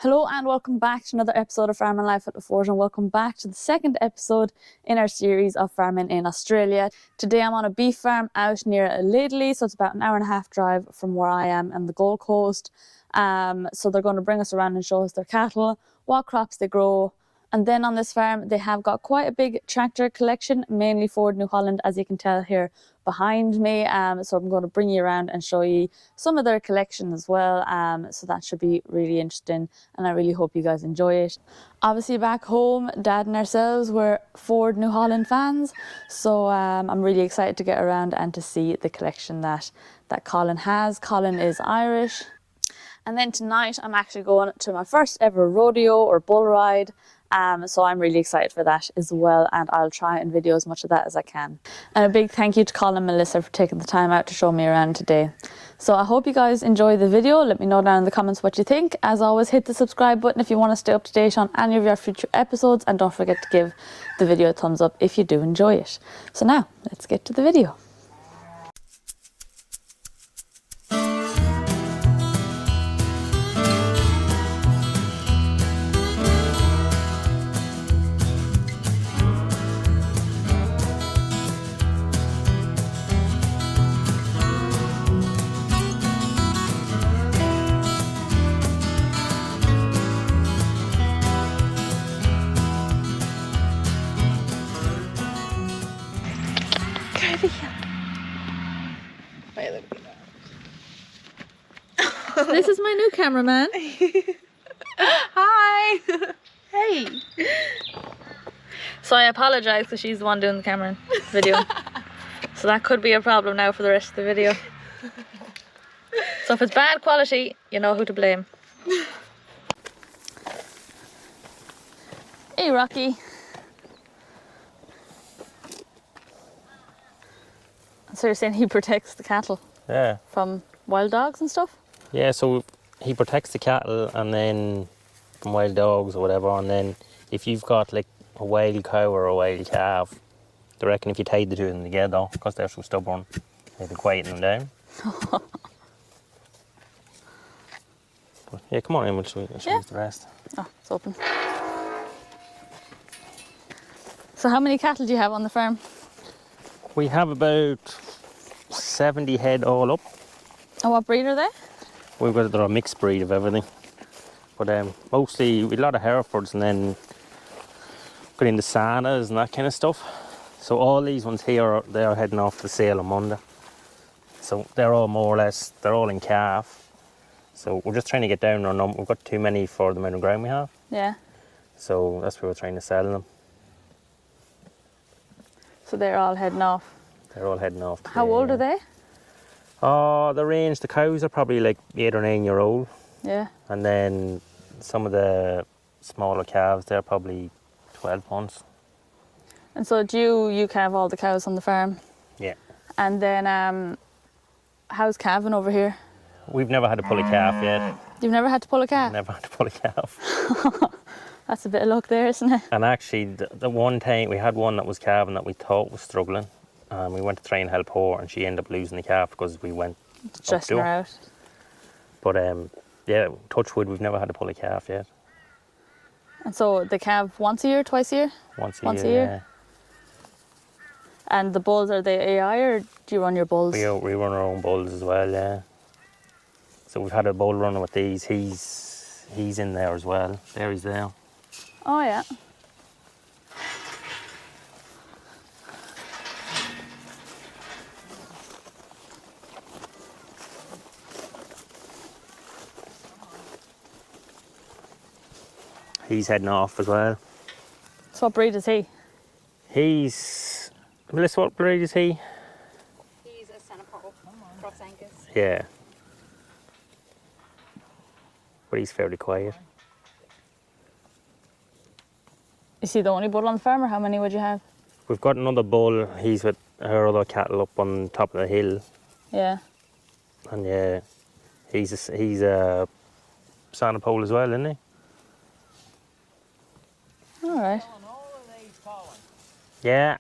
Hello and welcome back to another episode of Farming Life at the Forge, and welcome back to the second episode in our series of farming in Australia. Today I'm on a beef farm out near Laidley, so it's about an hour and a half drive from where I am on the Gold Coast. So they're going to bring us around and show us their cattle, what crops they grow. And then on this farm, they have got quite a big tractor collection, mainly Ford New Holland, as you can tell here behind me. So I'm going to bring you around and show you some of their collection as well. So that should be really interesting, and I really hope you guys enjoy it. Obviously back home, Dad and ourselves were Ford New Holland fans. So I'm really excited to get around and to see the collection that Colin has. Colin is Irish. And then tonight I'm actually going to my first ever rodeo or bull ride. So I'm really excited for that as well, and I'll try and video as much of that as I can. And a big thank you to Colin and Melissa for taking the time out to show me around today. So I hope you guys enjoy the video. Let me know down in the comments what you think. As always, hit the subscribe button if you want to stay up to date on any of our future episodes, and don't forget to give the video a thumbs up if you do enjoy it. So now, let's get to the video. This is my new cameraman. Hi. Hey. So I apologise because she's the one doing the camera video. So that could be a problem now for the rest of the video. So if it's bad quality, you know who to blame. Hey Rocky. So you're saying he protects the cattle? Yeah. From wild dogs and stuff? Yeah, so he protects the cattle and then from wild dogs or whatever, and then if you've got like a wild cow or a wild calf, I reckon if you tied the two of them together, because they're so stubborn, it'd quieten them down. But yeah, come on in, we'll show you the rest. Oh, it's open. So how many cattle do you have on the farm? We have about 70 head all up. And what breed are they? We've got a mixed breed of everything. But mostly a lot of Herefords, and then got into Sanas and that kind of stuff. So all these ones here, they're heading off for sale on Monday. So they're all more or less, they're all in calf. So we're just trying to get down our number. We've got too many for the amount of ground we have. Yeah. So that's why we're trying to sell them. So they're all heading off. They're all heading off. How old are they? Oh, the range, the cows are probably like 8 or 9 year old. Yeah. And then some of the smaller calves, they're probably 12 months. And so do you calve all the cows on the farm? Yeah. And then how's calving over here? We've never had to pull a calf yet. You've never had to pull a calf? Never had to pull a calf. That's a bit of luck there, isn't it? And actually, the one time we had one that was calving that we thought was struggling. And we went to try and help her, and she ended up losing the calf because we went Stressing her out. But yeah, touch wood, we've never had to pull a calf yet. And so they calve once a year, twice a year? Once a year. year. And the bulls, are they AI or do you run your bulls? We run our own bulls as well, yeah. So we've had a bull runner with these. He's in there as well. There he's there. Oh yeah. He's heading off as well. So what breed is he? Melissa, what breed is he? He's a Senapole, cross Angus. Yeah. But he's fairly quiet. Is he the only bull on the farm, or how many would you have? We've got another bull. He's with her other cattle up on top of the hill. Yeah. And yeah, he's a Senapole as well, isn't he? All right. Yeah.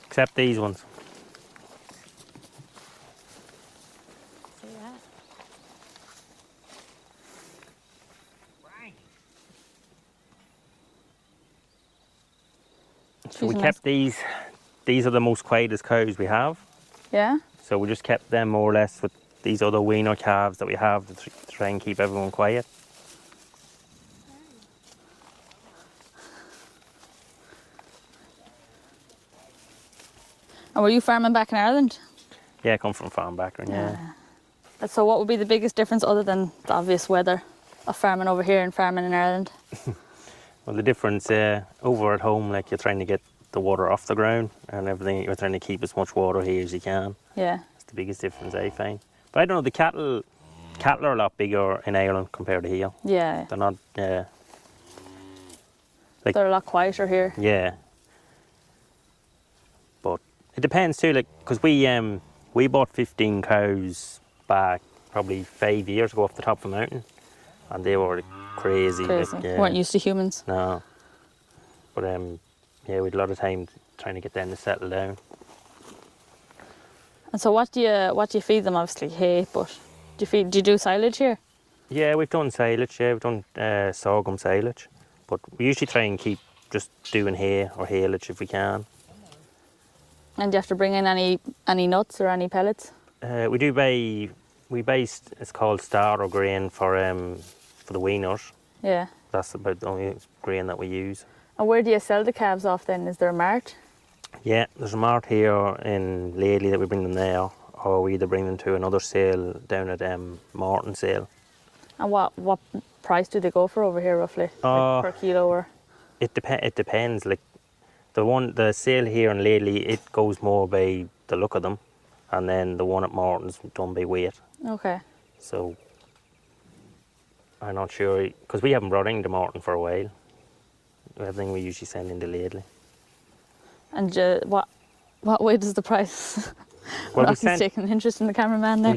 Except these ones. So yeah. So we She's a kept these are the most quietest cows we have. Yeah. So we just kept them more or less with these other weaner calves that we have to try and keep everyone quiet. And were you farming back in Ireland? Yeah, I come from a farm background, yeah. So what would be the biggest difference other than the obvious weather of farming over here and farming in Ireland? Well, the difference over at home, like you're trying to get the water off the ground and everything, you're trying to keep as much water here as you can. Yeah. That's the biggest difference I find. But I don't know, the cattle are a lot bigger in Ireland compared to here. Yeah. They're not, like, They're a lot quieter here. yeah. But it depends too, like, because we bought 15 cows back probably 5 years ago off the top of a mountain, and they were crazy. Crazy. Like, Weren't used to humans. No. But yeah, we had a lot of time trying to get them to settle down. And so what do you feed them? Obviously hay, but do you do silage here? Yeah, we've done silage, yeah, we've done sorghum silage. But we usually try and keep just doing hay or haylage if we can. And do you have to bring in any nuts or any pellets? We buy it's called star or grain for the weaners. Yeah. That's about the only grain that we use. And where do you sell the calves off then? Is there a mart? Yeah, there's a mart here in Laidley that we bring them there, or we either bring them to another sale down at Martin sale. And what price do they go for over here roughly? Like per kilo or? It depends. Like the sale here in Laidley, it goes more by the look of them, and then the one at Martin's done by weight. Okay. So I'm not sure, because we haven't brought into Martin for a while. Everything we usually send into Laidley. And what way does the price? Well, Roxy's taking an interest in the cameraman there.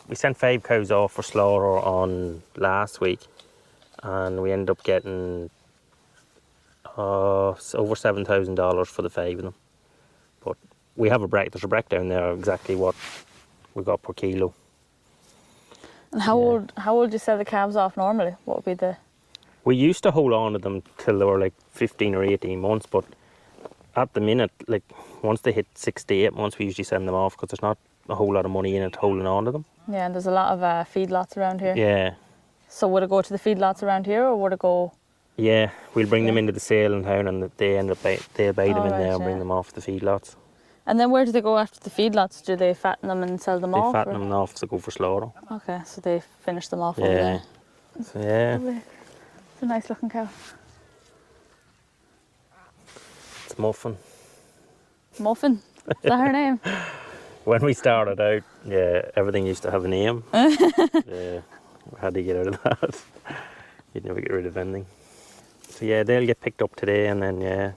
We sent 5 cows off for slaughter on last week, and we ended up getting over $7,000 for the 5 of them. But we have there's a breakdown there exactly what we got per kilo. And how old do you sell the calves off normally? What would be the? We used to hold on to them till they were like 15 or 18 months, but at the minute, like once they hit 6 to 8 months, we usually send them off because there's not a whole lot of money in it holding on to them. Yeah, and there's a lot of feedlots around here. Yeah. So would it go to the feedlots around here, or would it go? Yeah, we'll bring them into the sale in town, and they'll buy them in there and bring them off the feedlots. And then where do they go after the feedlots? Do they fatten them and sell them off? They fatten them off to go for slaughter. Okay, so they finish them off over there. So yeah. Lovely. It's a nice looking cow. It's Muffin. Muffin? Is that her name? When we started out, yeah, everything used to have a name. Yeah, we had to get out of that. You'd never get rid of anything. So yeah, they'll get picked up today, and then yeah,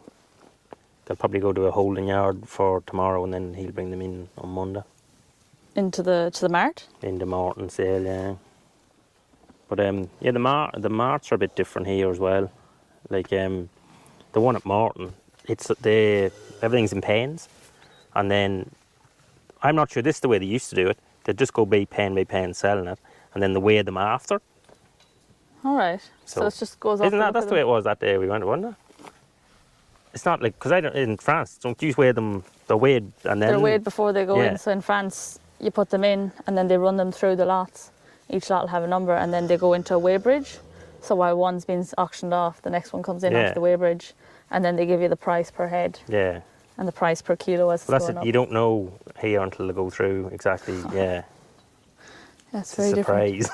they'll probably go to a holding yard for tomorrow, and then he'll bring them in on Monday. To the mart? Into Martin sale, yeah. But yeah, the marts are a bit different here as well. Like the one at Martin, everything's in pens, and then I'm not sure this is the way they used to do it. They just go by pen selling it, and then they weigh them after. All right. So it just goes off. That's the way it was that day we went, wasn't it? It's not like, because in France, don't you weigh them? They're weighed and then they're weighed before they go in. So in France, you put them in and then they run them through the lots. Each lot will have a number, and then they go into a weigh bridge. So while one's been auctioned off, the next one comes in off the weigh bridge, and then they give you the price per head. Yeah. And the price per kilo as it's going up. You don't know here until they go through exactly. Yeah. That's very different.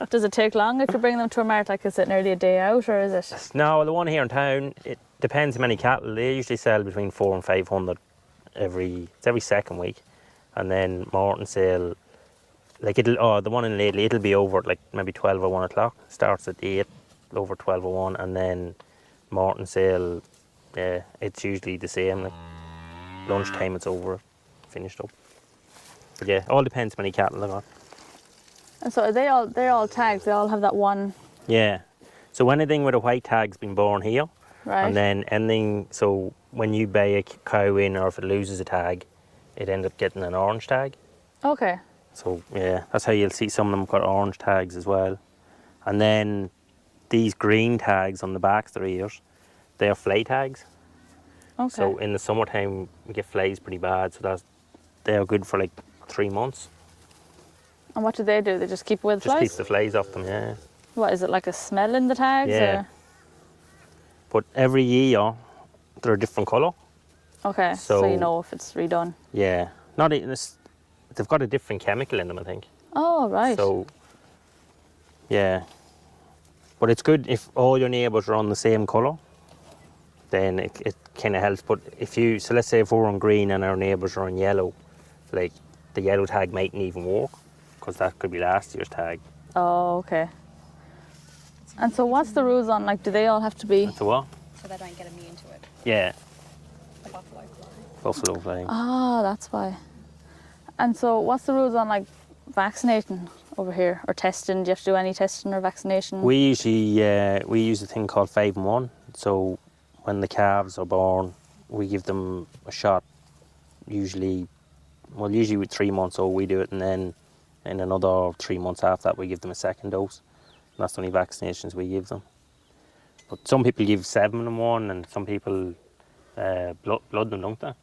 Does it take long if you bring them to a mart? Like, is it nearly a day out, or is it? No, the one here in town, it depends how many cattle. They usually sell between 400 and 500 every second week, and then Martin sale, like the one in Laidley, it'll be over at like maybe 12 or 1 o'clock. Starts at 8, over 12 or 1, and then Martin sale, yeah, it's usually the same. Like lunchtime, it's over, finished up. But yeah, all depends how many cattle they got. And so they're all tagged. They all have that one. Yeah. So anything with a white tag's been born here. Right. And then anything, so when you buy a cow in, or if it loses a tag, it ends up getting an orange tag. Okay. So yeah, that's how you'll see some of them got orange tags as well. And then these green tags on the backs of their ears, they're flay tags. Okay. So in the summertime we get flays pretty bad, so they're good for like 3 months. And what do? They just keep away the Just flies? keeps the flays off them, yeah. What, is it like a smell in the tags? Yeah. Or? But every year they're a different colour. Okay, so you know if it's redone. Yeah. Not even this, they've got a different chemical in them, I think. Oh, right. So yeah. But it's good if all your neighbours are on the same colour, then it kind of helps. But so let's say if we're on green and our neighbours are on yellow, like the yellow tag mightn't even work because that could be last year's tag. Oh, okay. And so what's the rules on, like, do they all have to be... That's a what? So they don't get immune to it. Yeah, The buffalo fly. buffalo fly. Ah, that's why. And so what's the rules on, like, vaccinating over here or testing? Do you have to do any testing or vaccination? We usually we use a thing called 5-in-1. So when the calves are born, we give them a shot. Usually with 3 months old we do it, and then in another 3 months after that we give them a second dose. And that's the only vaccinations we give them. But some people give 7-in-1, and some people blood them, don't they?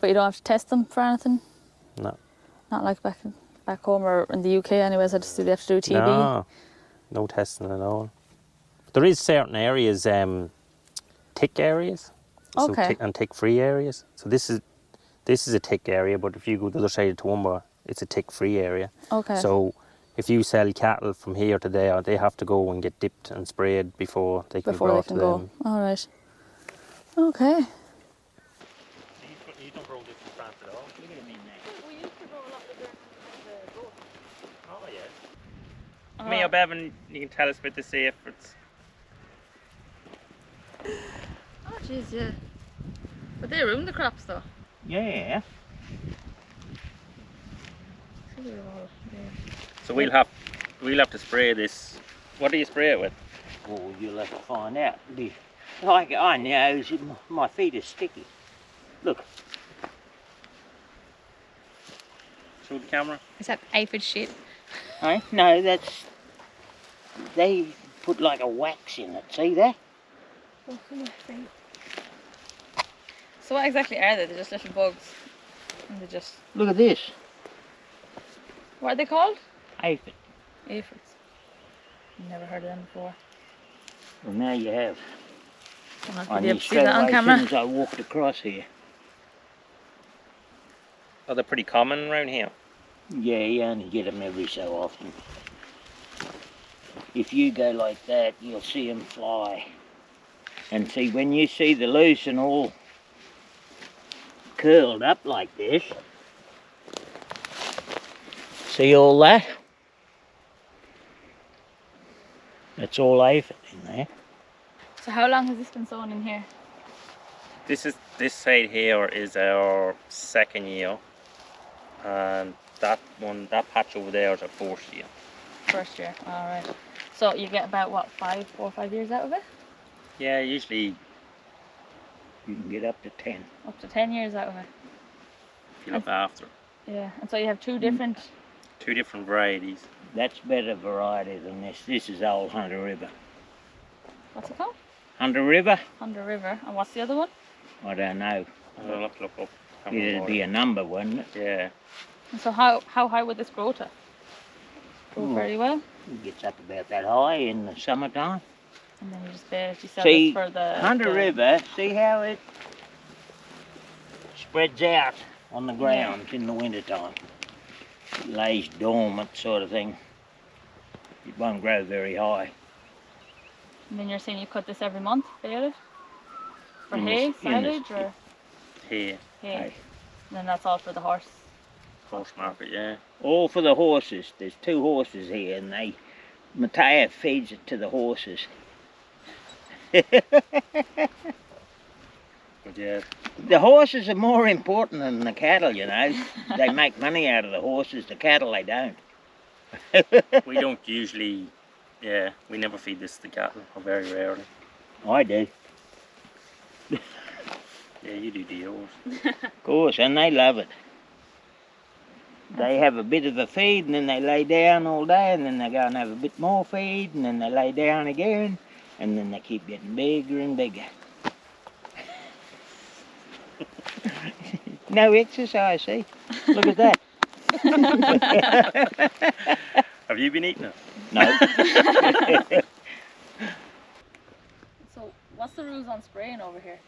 But you don't have to test them for anything? No. Not like back home or in the UK anyways, do they have to do TB? No testing at all. But there is certain areas, tick areas, Okay. and tick-free areas. So this is a tick area, but if you go to the other side of Toowoomba, it's a tick-free area. Okay. So if you sell cattle from here to there, they have to go and get dipped and sprayed before they can be brought to them. All right. Okay. You don't grow different plants at all. Look at them in there. We used to grow a lot of the goat. Oh yeah. Me or Bevan, you can tell us about the safe. Oh jeez, yeah. But they ruin the crops though. Yeah. See, they're all there. So we'll have to spray this. What do you spray it with? Oh, you'll have to find out. Like I know, my feet are sticky. Look. Show the camera. Is that aphid shit? Hey? No, they put like a wax in it. See that? So what exactly are they? They're just little bugs. And they just... Look at this. What are they called? Aphid. Aphids. Never heard of them before. Well, now you have. I'll I be able knew to see straight that on away as camera. soon as I walked across here. Oh, they're pretty common around here. Yeah, you only get them every so often. If you go like that, you'll see them fly. And see, when you see the loose and all curled up like this, see all that? That's all aphid in there. So how long has this been sown in here? This side here is our second year, and that patch over there is our fourth year. First year, alright. So you get about what, 4 or 5 years out of it? Yeah, usually You can get up to 10. Up to 10 years out of it. if you look after it. Yeah, and so you have two different... Two different varieties. That's better variety than this. This is old Hunter River. What's it called? Hunter River? Hunter River. And what's the other one? I don't know. I'll have to look up. It'd be a number, wouldn't it? Yeah. And so how high would this grow to? Grow Oh. very well. It gets up about that high in the summertime. And then you just basically sell See, this for the... Hunter River, see how it spreads out on the ground in the wintertime. It lays dormant sort of thing. It won't grow very high. And then you're saying you cut this every month, bale it? For In the hay, s- in the s- silage, or Here, hay? Hay. And then that's all for the horse. horse market, yeah. All for the horses. There's 2 horses here and Matea feeds it to the horses. But yeah, The horses are more important than the cattle, you know. They make money out of the horses, the cattle they don't. we don't usually, we never feed this to cattle, or very rarely. I do. Yeah, you do to yours. Of course, and they love it. They have a bit of a feed and then they lay down all day and then they go and have a bit more feed and then they lay down again and then they keep getting bigger and bigger. No exercise, see? Look at that. Have you been eating it? No. So, what's the rules on spraying over here?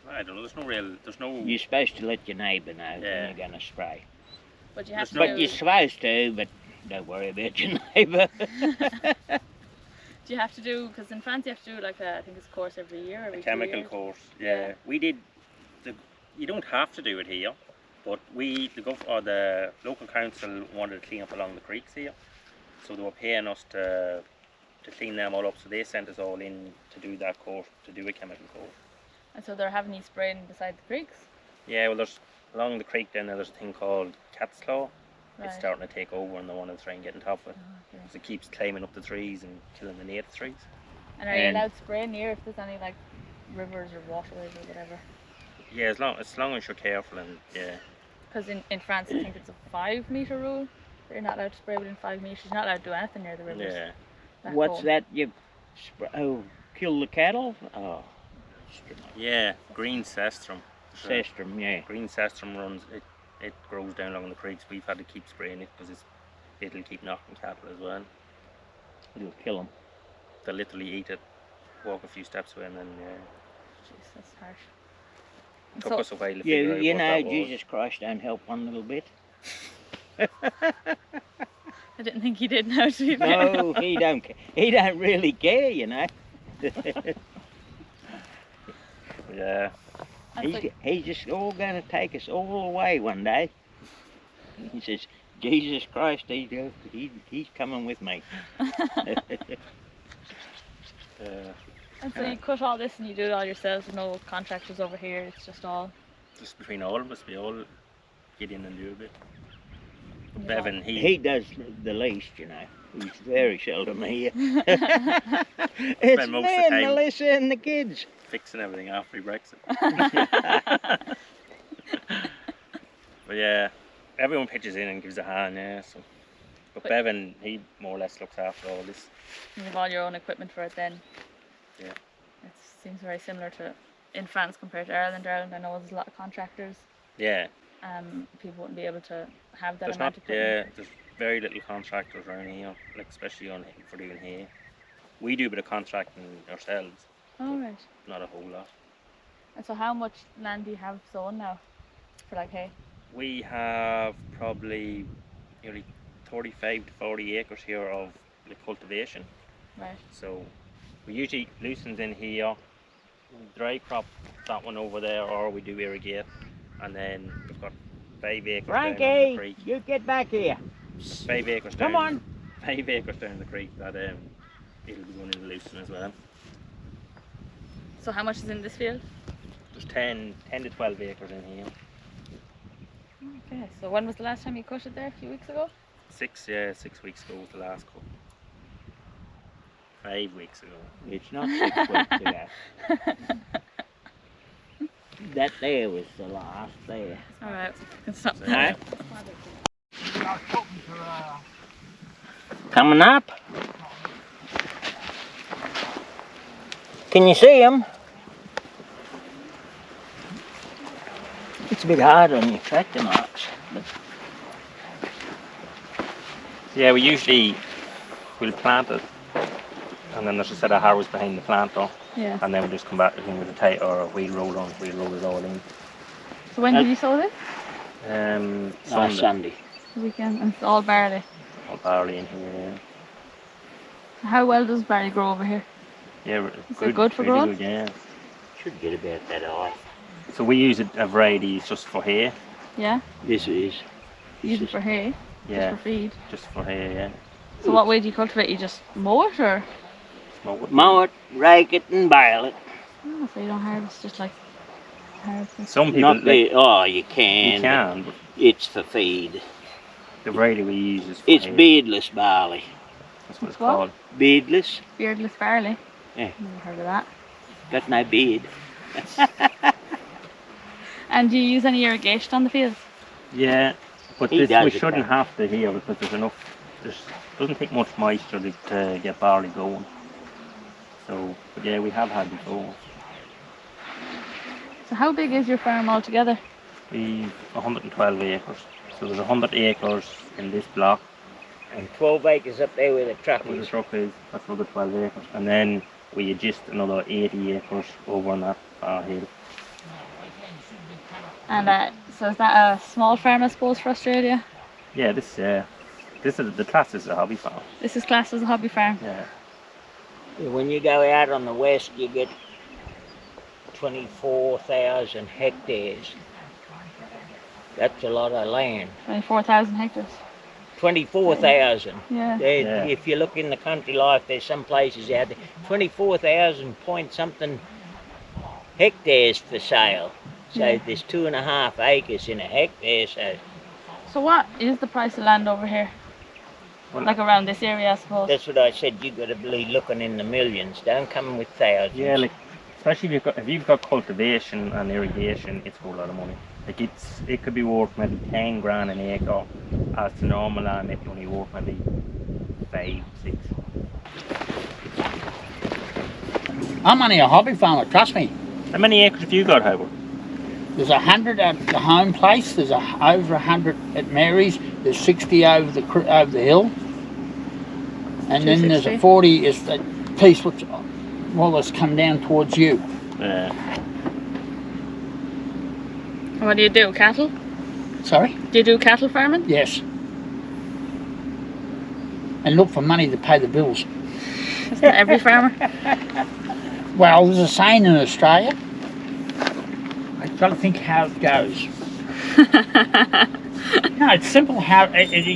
I don't know. There's no. You're supposed to let your neighbour know when Yeah. you're going to spray. But you have to There's But do, you're supposed to, but don't worry about your neighbour. do you have to do, because in France you have to do like I think it's a course every year, every A 2 chemical years. course. Yeah, we did. You don't have to do it here, but the local council wanted to clean up along the creeks here, so they were paying us to clean them all up. So they sent us all in to do that course, to do a chemical course. And so they're having you spraying beside the creeks? Yeah, well, there's along the creek then there's a thing called cat's claw. Right. It's starting to take over, and they want to try and get on top of it. Oh, okay. Because it keeps climbing up the trees and killing the native trees. And are you And- allowed to spray near if there's any like rivers or waterways or whatever? Yeah, as long as you're careful and yeah. Because in France I think it's a 5 metre rule. You're not allowed to spray within 5 metres. You're not allowed to do anything near the rivers. Yeah. back What's home. that? You kill the cattle? Oh, Yeah, green cestrum. cestrum, yeah. Green cestrum runs, it grows down along the creeks. We've had to keep spraying it because it'll keep knocking cattle as well. It'll kill them. They'll literally eat it, walk a few steps away, and then Jeez, that's harsh. And took so, us a while to You, figure out you what know, that was. Jesus Christ don't help one little bit. I didn't think he did now, to be fair. No, he don't. He don't really care, you know. Yeah, And so- He's just all going to take us all away one day. He says, Jesus Christ, he's coming with me. And so you cut all this and you do it all yourselves, with no contractors over here, it's just all... just between all of us, we all get in and do a bit. But Yeah. Bevan, He does the least, you know. He's very seldom here. It's Spend most me of the and time- Melissa and the kids. fixing everything after Brexit. But yeah, everyone pitches in and gives a hand, yeah. So, but Bevan, he more or less looks after all this. You have all your own equipment for it then. Yeah. It seems very similar to in France compared to Ireland. Ireland, I know there's a lot of contractors. Yeah, People wouldn't be able to have that there's amount not. of equipment. Yeah, there's very little contractors around here, like especially for doing hay. We do a bit of contracting ourselves, Oh, right. not a whole lot. And so how much land do you have sown now for like hay? We have probably nearly 35 to 40 acres here of the cultivation. Right. So we usually loosens in here, dry crop that one over there, or we do irrigate, and then we've got 5 acres down on the Frankie, creek. you get back here. 5 acres down. Come on. 5 acres down the creek that it'll be going in loosen as well. So how much is in this field? There's 10 to 12 acres in here. Okay. So when was the last time you cut it there? A few weeks ago? 6 weeks ago was the last cut. 5 weeks ago. It's not 6 weeks ago. That there was the last there. All right. Can stop. So, No? Coming up. Can you see him? It's a bit hard on your tractor marks. But Yeah, we'll plant it, and then there's a set of harrows behind the planter, Yeah. and then we just come back in with a tight or a wheel roll on, we'll roll it all in. So when did you sow this? last Sunday. The weekend. And it's all barley. All barley in here. How well does barley grow over here? Yeah, Is it good for really growth? good, yeah. Should get about that high. So we use a variety just for hay. Yeah. This is. Use it for hay. Yeah, Just for feed. just for hay, yeah. So what way do you cultivate? You just mow it, or Mow it, rake it, and bale it. oh, so you don't harvest, just like harvest? Some people Not like, the. Oh, you can. you can, but It's for feed. the variety we use is for It's hay. beardless barley. That's what it's It's what? called. Beardless. Beardless barley. Yeah. Never heard of that. Got no beard. And do you use any irrigation on the fields? Yeah, but He this, does we it, shouldn't though. have to here because there's enough. Doesn't take much moisture to get barley going. So, but yeah, we have had before. So how big is your farm altogether? We've 112 acres. So there's 100 acres in this block. And 12 acres up there where the truck Where the is. truck is, that's another 12 acres. And then we adjust another 80 acres over on that far hill. And so is that a small farm, I suppose, for Australia? Yeah, this is the class is a hobby farm. This is classed as a hobby farm. Yeah. When you go out on the west, you get 24,000 hectares. That's a lot of land. 24,000 hectares. 24,000. Yeah. Yeah. If you look in the country life, there's some places out there, 24,000 point something hectares for sale. So Yeah. there's 2.5 acres in a hectare. So what is the price of land over here? Well, Like around this area, I suppose. That's what I said. You got to be looking in the millions. Don't come with thousands. Yeah, like especially if you've got cultivation and irrigation, it's a whole lot of money. Like it could be worth maybe 10 grand an acre, as to normal land if you only worth maybe 5, 6. I'm only a hobby farmer, trust me. How many acres have you got, Howard? There's 100 at the home place, there's over 100 at Mary's, there's 60 over the hill. And then there's 260. a 40 is that piece which has come down towards you. Yeah. And what do you do? Cattle? Sorry? Do you do cattle farming? Yes. And look for money to pay the bills. Isn't that every farmer? Well, there's a saying in Australia. I've got to think how it goes. No, it's simple. You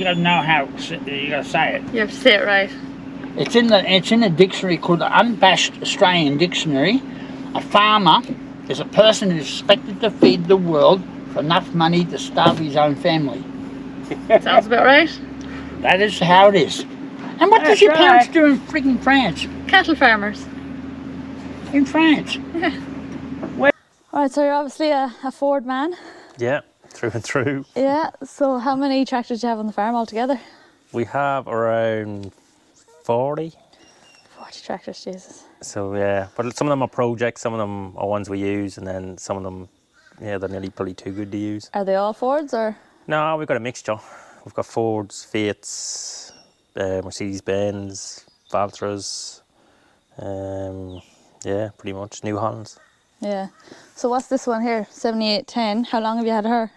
got to know how you got to say it. You have to say it right. It's in a dictionary called the Unabashed Australian Dictionary. A farmer is a person who's expected to feed the world for enough money to starve his own family. Sounds about right. That is how it is. And what does That's your parents right. do in freaking France? Cattle farmers. In France. Alright, so you're obviously a Ford man. Yeah, through and through. Yeah, so how many tractors do you have on the farm altogether? We have around 40. 40 tractors, Jesus. So yeah, but some of them are projects, some of them are ones we use, and then some of them, yeah, they're nearly probably too good to use. Are they all Fords or? No, we've got a mixture. We've got Fords, Fiats, Mercedes-Benz, Valtras, yeah, pretty much, New Hollands. Yeah. So what's this one here? 7810. How long have you had her?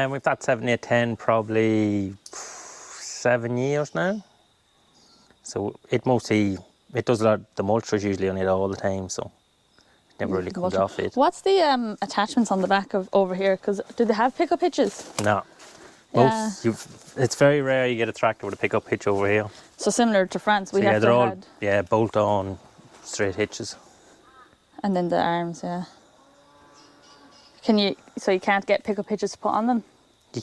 We've had 7810 probably 7 years now. So it does a lot, the mulchers usually on it all the time, so it never really comes off it. What's the attachments on the back of over here? Because do they have pickup hitches? No. Yeah. It's very rare you get a tractor with a pickup hitch over here. So similar to France, we So yeah, have they're to all had, bolt on straight hitches. and then the arms, yeah. So you can't get pickup hitches to put on them? You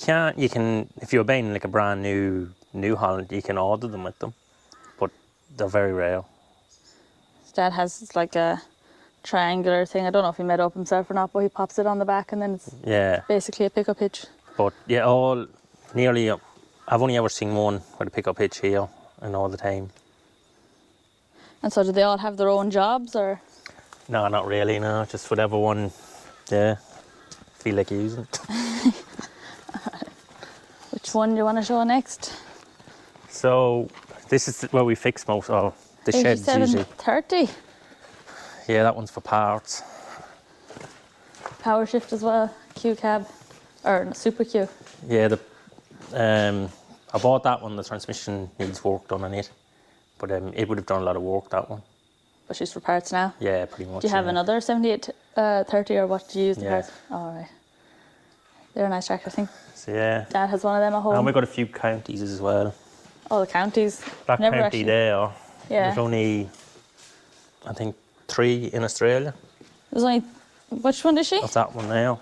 can if you're buying like a brand new Holland, you can order them with them, but they're very rare. Dad has like a triangular thing. I don't know if he made it up himself or not, but he pops it on the back and then it's Yeah, basically a pickup hitch. but yeah, I've only ever seen one with a pickup hitch here, and all the time. And so do they all have their own jobs or? No, not really. No, just whatever one. Yeah, feel like using. Which one do you want to show next? So this is where we fix most of the sheds usually. 8730. Yeah, that one's for parts. Power shift as well. Q cab. Or no, Super Q. Yeah, I bought that one. The transmission needs work done on it, but it would have done a lot of work, that one. But she's for parts now. Yeah, pretty much. Do you have yeah. another 7830 or what do you use the Yeah. parts? All right. They're a nice tractor, I think. So yeah, Dad has one of them at home. and we've got a few counties as well. All the counties. That Never county actually- there, Yeah. there's only, I think, 3 in Australia There's only, which one is she? of that one now.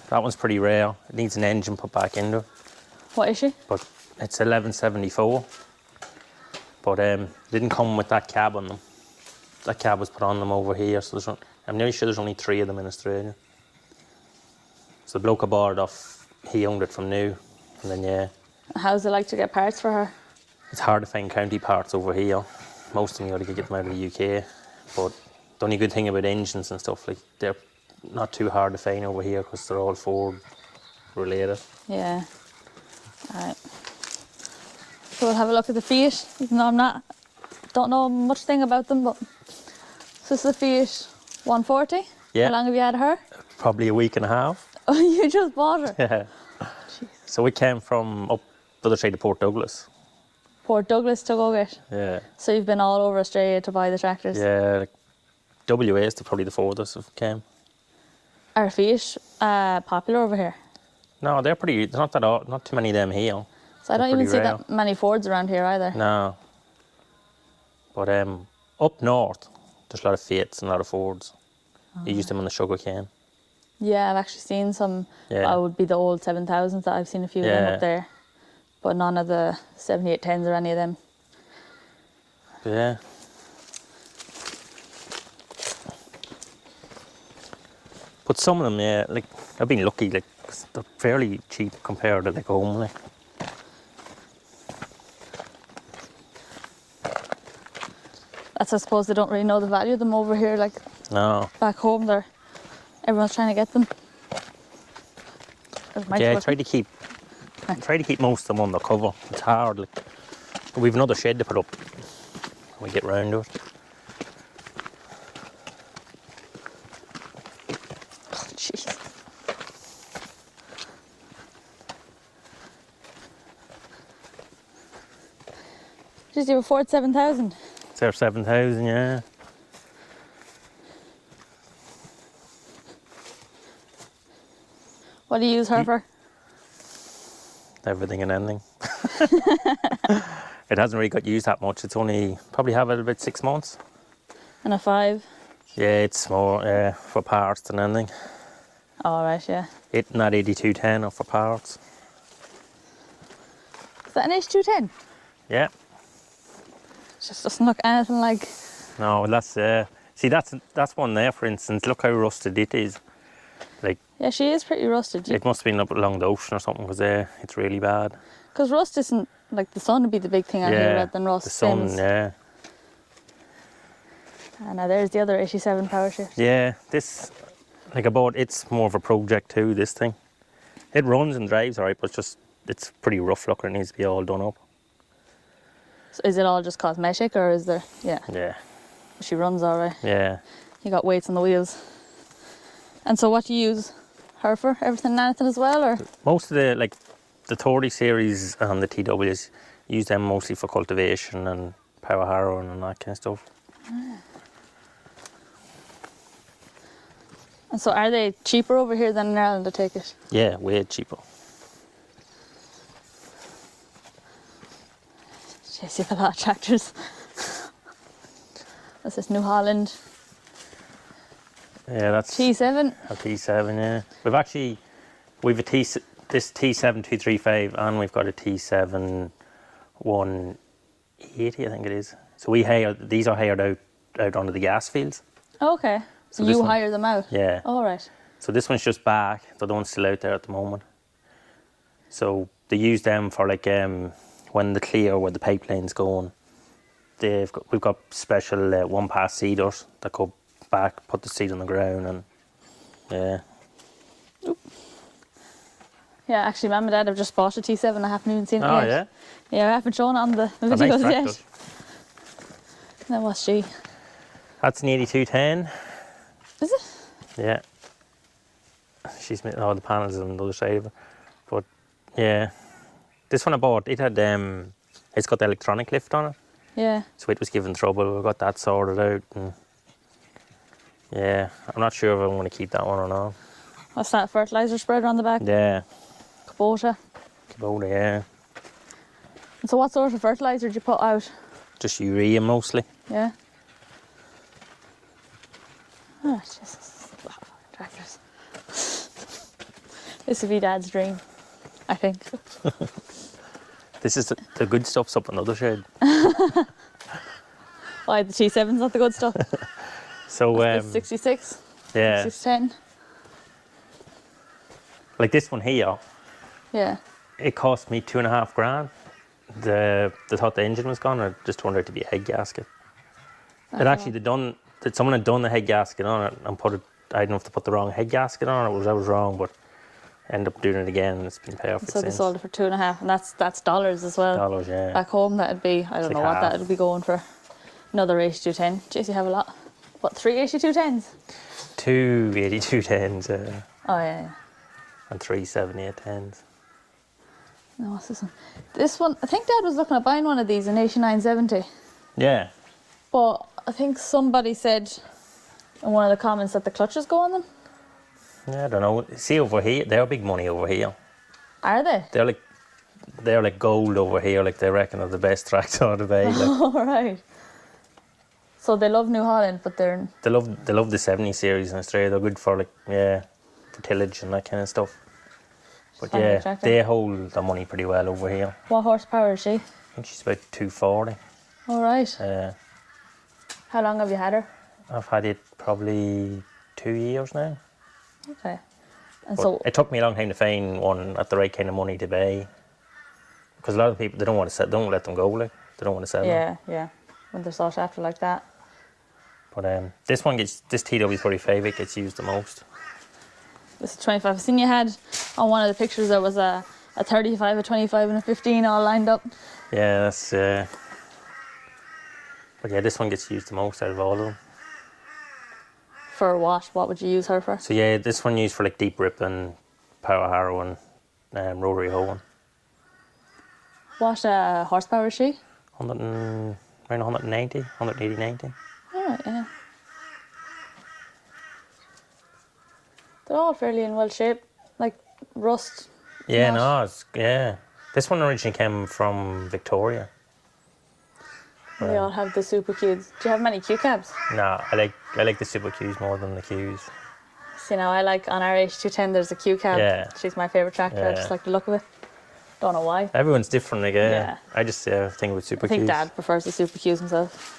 That one's pretty rare. It needs an engine put back into it, What is she? but it's 1174. But didn't come with that cab on them. That cab was put on them over here, so I'm nearly sure there's only 3 of them in Australia. So the bloke I bought it off, he owned it from new. And then, yeah, How's it like to get parts for her? it's hard to find county parts over here. Most of them you got to get them out of the UK. But the only good thing about engines and stuff, like, they're not too hard to find over here because they're all Ford related. Yeah. Alright. So we'll have a look at the Fiat, even though don't know much thing about them, but so it's the Fiat 140. Yeah. How long have you had her? Probably a week and a half. Oh, you just bought her. Yeah. So we came from up the other side of Port Douglas. Port Douglas to go get. Yeah. So you've been all over Australia to buy the tractors. Yeah, like WA is probably the furthest of came. Are Fiat popular over here? No, they're pretty. There's not too many of them here. So I don't They're even pretty see rare. that many Fords around here either. No. But up north, there's a lot of Fiats and a lot of Fords. You use them on the sugar cane. Yeah, I've actually seen some. Yeah. That would be the old 7000s that I've seen a few of them Yeah. up there. But none of the 7810s or any of them. Yeah. But some of them, yeah, like I've been lucky, like 'cause they're fairly cheap compared to like home, like. That's, I suppose, they don't really know the value of them over here. Like No. back home, everyone's trying to get them. There's my Yeah, truck. try to keep most of them under cover. It's hard, like. We've another shed to put up when we get round to it. Jeez. Just you have a Ford 7000. It's our 7,000, yeah. What do you use her for? Everything and anything. It hasn't really got used that much. It's only probably have it about 6 months. And a 5. Yeah, it's more for parts than anything. All right, yeah. It not 8210 or for parts. Is that an H210? Yeah. It just doesn't look anything like. No, that's see that's one there, for instance. Look how rusted it is. Like, Yeah, she is pretty rusted. it must have been up along the ocean or something because it's really bad. Because rust isn't like the sun would be the big thing on here rather than rust. the sun, Same as- yeah. And now there's the other 87 power shift. Yeah, this, like I bought, it's more of a project too, this thing. It runs and drives alright, but it's pretty rough looking. It needs to be all done up. So is it all just cosmetic or is there? Yeah, Yeah, she runs all right. yeah. You got weights on the wheels. And so what do you use her for? Everything and anything as well, or? Most of the 30 series and the TWs, use them mostly for cultivation and power harrowing and that kind of stuff. And so are they cheaper over here than in Ireland, to take it? Yeah, way cheaper. Jeez, you have a lot of tractors. That's this New Holland Yeah, that's T7. a T7, yeah. We've a this T7 235 and we've got a T7 180, I think it is. So these are hired out onto the gas fields. Okay. So So this you one- hire them out? Yeah. All right. So this one's just back. The other one's still out there at the moment. So they use them for like when the clear where the pipeline's going. We've got special one pass seeders that go back, put the seed on the ground, and yeah. Yeah, actually, Mum and Dad have just bought a T7. I haven't even seen it Oh yet. yeah. Yeah, I haven't shown it on the It's a videos nice yet. tractor. Now what's she? That's an 8210. Is it? Yeah. She's made all the panels on the other side of it. But yeah. This one I bought, it's got the electronic lift on it. Yeah. So it was giving trouble. We got that sorted out, and yeah, I'm not sure if I'm going to keep that one or not. What's that? Fertilizer spreader on the back? Yeah, Kubota. Kubota, yeah. And so what sort of fertilizer did you put out? Just urea mostly. Yeah. Oh, Jesus. Tractors. This would be Dad's dream, I think. This is the good stuff's up in the other shed. Why, the T7's not the good stuff? So What's this, 66? yeah, 610? like this one here, Yeah. it cost me $2.5 grand. They thought the engine was gone, or just turned out to be a head gasket. It actually someone had done the head gasket on it and put it. I don't know if they put the wrong head gasket on it. I was wrong, but ended up doing it again, and it's been perfect So they since. sold it for 2.5, and that's dollars as well. Dollars, yeah. Back home, that'd be, I don't like know what half. that'd be going for. Another 8210. Jeez, you have a lot. What, 3 8210s? 2 8210s Oh, yeah. and 3 7810s. No, what's this one? This one, I think Dad was looking at buying one of these in 8970. Yeah. But I think somebody said in one of the comments that the clutches go on them. Yeah, I don't know. See over here, they're big money over here. Are they? They're like gold over here. Like they reckon are the best tractor of the bay. Like, All right. So they love New Holland, but they're... they love the 70 series in Australia. They're good for for tillage and that kind of stuff. But Funny yeah, tractor. they hold the money pretty well over here. What horsepower is she? I think she's about 240. All right. How long have you had her? I've had it probably 2 years now. Okay. And But so, it took me a long time to find one at the right kind of money to buy. Because a lot of people, they don't want to sell, don't let them go, like. They don't want to sell them. yeah. When they're sought after like that. But this TW35, it gets used the most. This is 25. I've seen you had on one of the pictures there was a 35, a 25 and a 15 all lined up. Yeah, that's... But yeah, this one gets used the most out of all of them. For what? What would you use her for? So yeah, this one used for like deep ripping, power harrowing, rotary hoeing. What horsepower is she? Around 190, 180, 90. All right, yeah. They're all fairly in well shape, like rust. Yeah, not- yeah. This one originally came from Victoria. They all have the super Qs. Do you have many Q cabs? No, I like the Super Qs more than the Qs. See, now I like on our H210 there's a Q cab. Yeah. She's my favourite tractor. I Yeah. just like the look of it. Don't know why. Everyone's different, like, Yeah. I just think with Super I think Qs. Dad prefers the super Qs himself.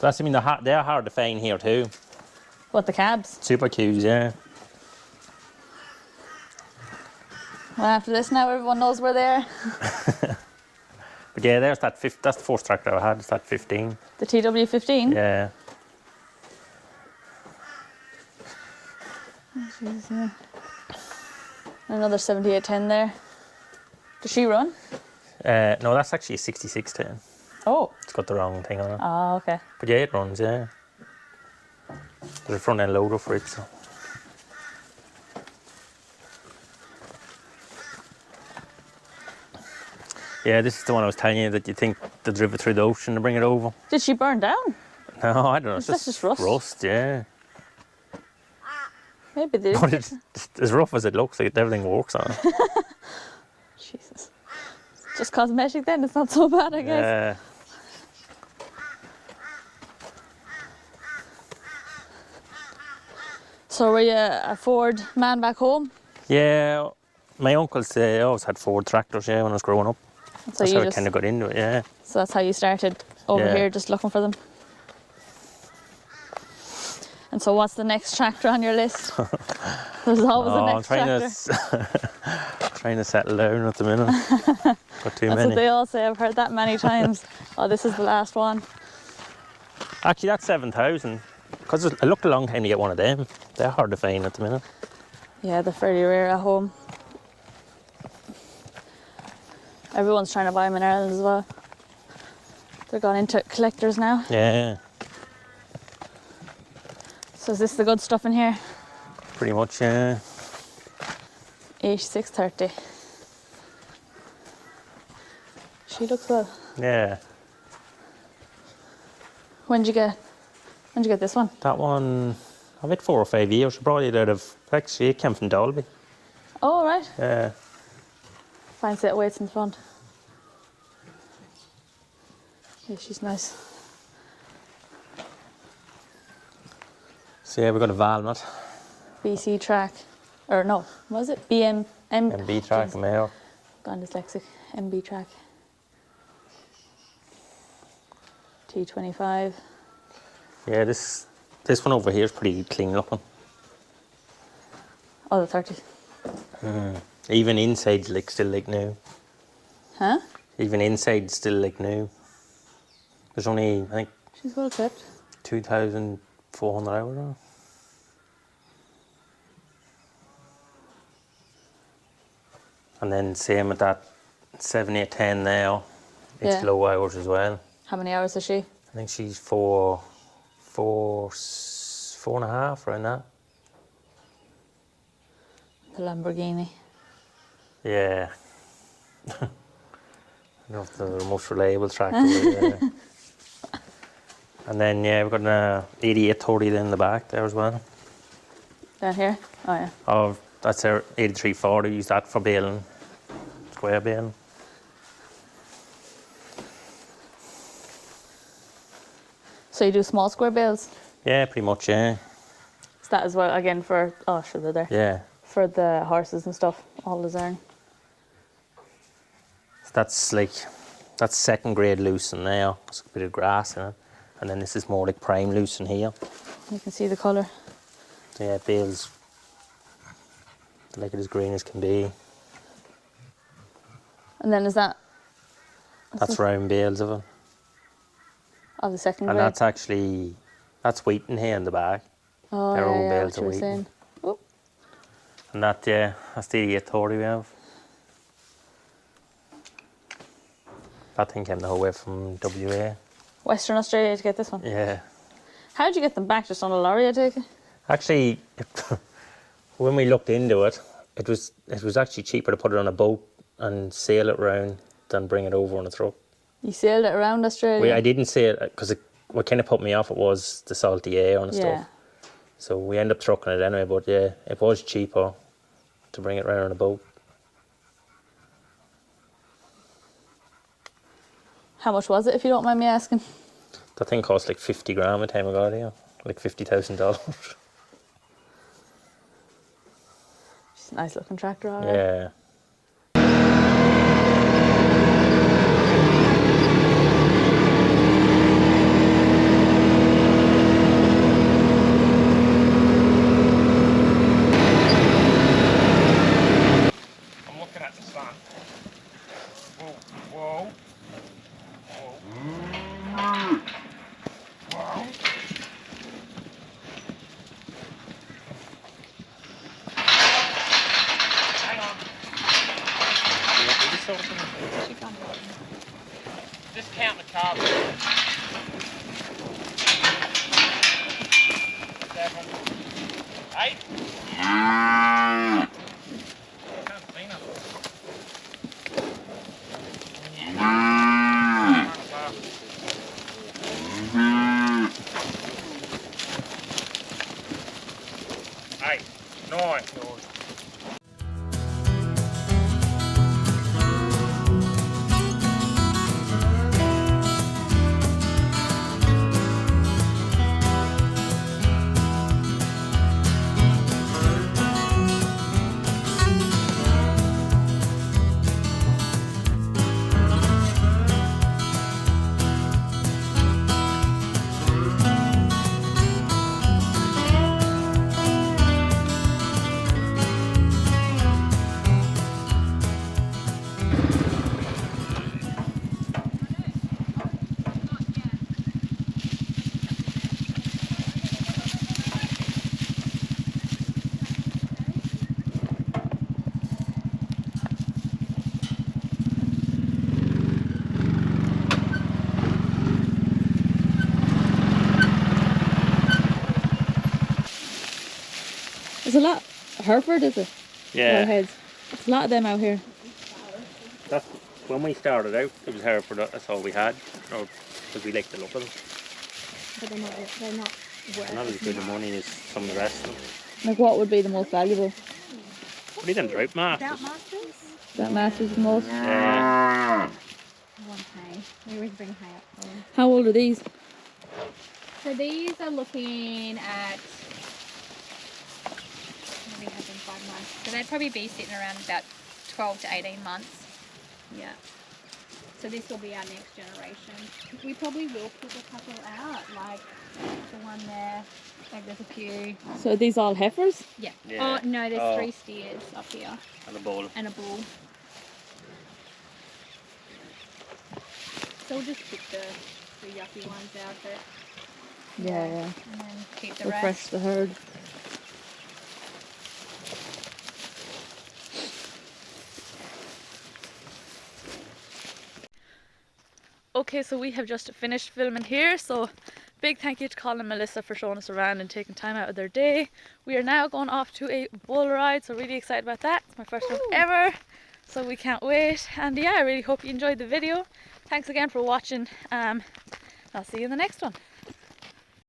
That's, I mean, they're hard to find here too. What, the cabs? Super Qs, yeah. Well, after this now everyone knows where they are. But yeah, there's that's the first tractor I had, it's that 15. The TW15? Yeah. Oh, jeez, yeah. Another 7810 there. Does she run? No, that's actually a 6610. Oh. It's got the wrong thing on it. Oh, okay. But yeah, it runs, yeah. There's a front end loader for it, so. Yeah, this is the one I was telling you that you think they drove it through the ocean to bring it over. Did she burn down? No, I don't know. It's Is that just rust? Rust, yeah. Maybe they But did. it's as rough as it looks, like everything works on it. Jesus. Just cosmetic then, it's not so bad, I guess. Yeah. So were you a Ford man back home? Yeah, my uncles always had Ford tractors, yeah, when I was growing up. So That's you how I just, kind of got into it, yeah. so that's how you started over Yeah. here, just looking for them. And so what's the next tractor on your list? There's always a I'm next trying tractor. trying to settle down at the minute. Got too That's many. what they all say. I've heard that many times. Oh, this is the last one. Actually, that's 7,000. Because it looked a long time to get one of them. They're hard to find at the minute. Yeah, they're fairly rare at home. Everyone's trying to buy them in Ireland as well. They're gone into collectors now. Yeah, So is this the good stuff in here? pretty much, yeah. H630. She looks well. Yeah. When'd you get this one? That one, I've had 4 or 5 years. I brought it out of, actually, it came from Dalby. Oh, right. Yeah. Fine set of weights in the front. Yeah, she's nice. So yeah, we've got a Valmet. BC track. Or no, was it? MB track, Jeez, Mayo. gone dyslexic. MB track. T25. Yeah, this one over here is pretty clean looking. Oh, the 30. Even inside's like still like new. Huh? Even inside still like new. There's only, I think, She's well kept. 2,400 hours on it. And then same with that 7810 now. It's Yeah. low hours as well. How many hours is she? I think she's four and a half around that. The Lamborghini. Yeah. I don't know if they're the most reliable tractor. Yeah. And then yeah, we've got an 8830 in the back there as well. Down here? Oh, yeah. Oh, that's our 8340. Use that for baling, square baling. So you do small square bales? Yeah, pretty much. Yeah. Is that as well, again, for... Oh, sure, they're there. Yeah. For the horses and stuff, all luzerne. So that's second grade lucerne now. There's a bit of grass in it. And then this is more like prime lucerne here. You can see the colour. So yeah, bales like it as green as can be. And then is that... That's round bales of it. Of the second And grade? that's wheaten here in the back. Oh, they're yeah, all yeah, bales what of you were wheat. saying. Oh, And that's the 8830 we have. That thing came the whole way from WA. Western Australia to get this one. Yeah. How'd you get them back? Just on a lorry, I take it? Actually, when we looked into it, it was actually cheaper to put it on a boat and sail it around than bring it over on a truck. You sailed it around Australia? I didn't say it because what kind of put me off it was the salty air and Yeah. stuff. So we ended up trucking it anyway, but yeah, it was cheaper to bring it around on a boat. How much was it, if you don't mind me asking? That thing cost like 50 grand by the time I got here, like $50,000. It's a nice looking tractor, all right. Yeah. I'm looking at the sun. Whoa, whoa. Whoa. Whoa. Hang on. Just count the carbs. 7, 8. I can't see nothing. Eight, 9. There's a lot. Hereford, is it? Yeah. Heads. There's a lot of them out here. That's when we started out. It was Hereford. That's all we had, because we liked the look of them. But they're not worth Not as good a money as some of the rest of them. Like, what would be the most valuable? What are them drought masters? That Masters the most. Yeah. I want hay. We always bring hay up for them. How old are these? So these are looking at... We have them 5 months. So they'd probably be sitting around about 12 to 18 months. Yeah. So this will be our next generation. We probably will pick a couple out, like The one there. Like there's a few. So are these all heifers? Yeah. Yeah. Oh no, there's Oh. 3 steers up here And a bull. and a bull. So we'll just pick the yucky ones out that. Yeah. And then keep the Refresh rest. the herd. Okay, so we have just finished filming here, so big thank you to Colin and Melissa for showing us around and taking time out of their day. We are now going off to a bull ride, so really excited about that. It's my first one ever, so we can't wait. And yeah, I really hope you enjoyed the video. Thanks again for watching. I'll see you in the next one.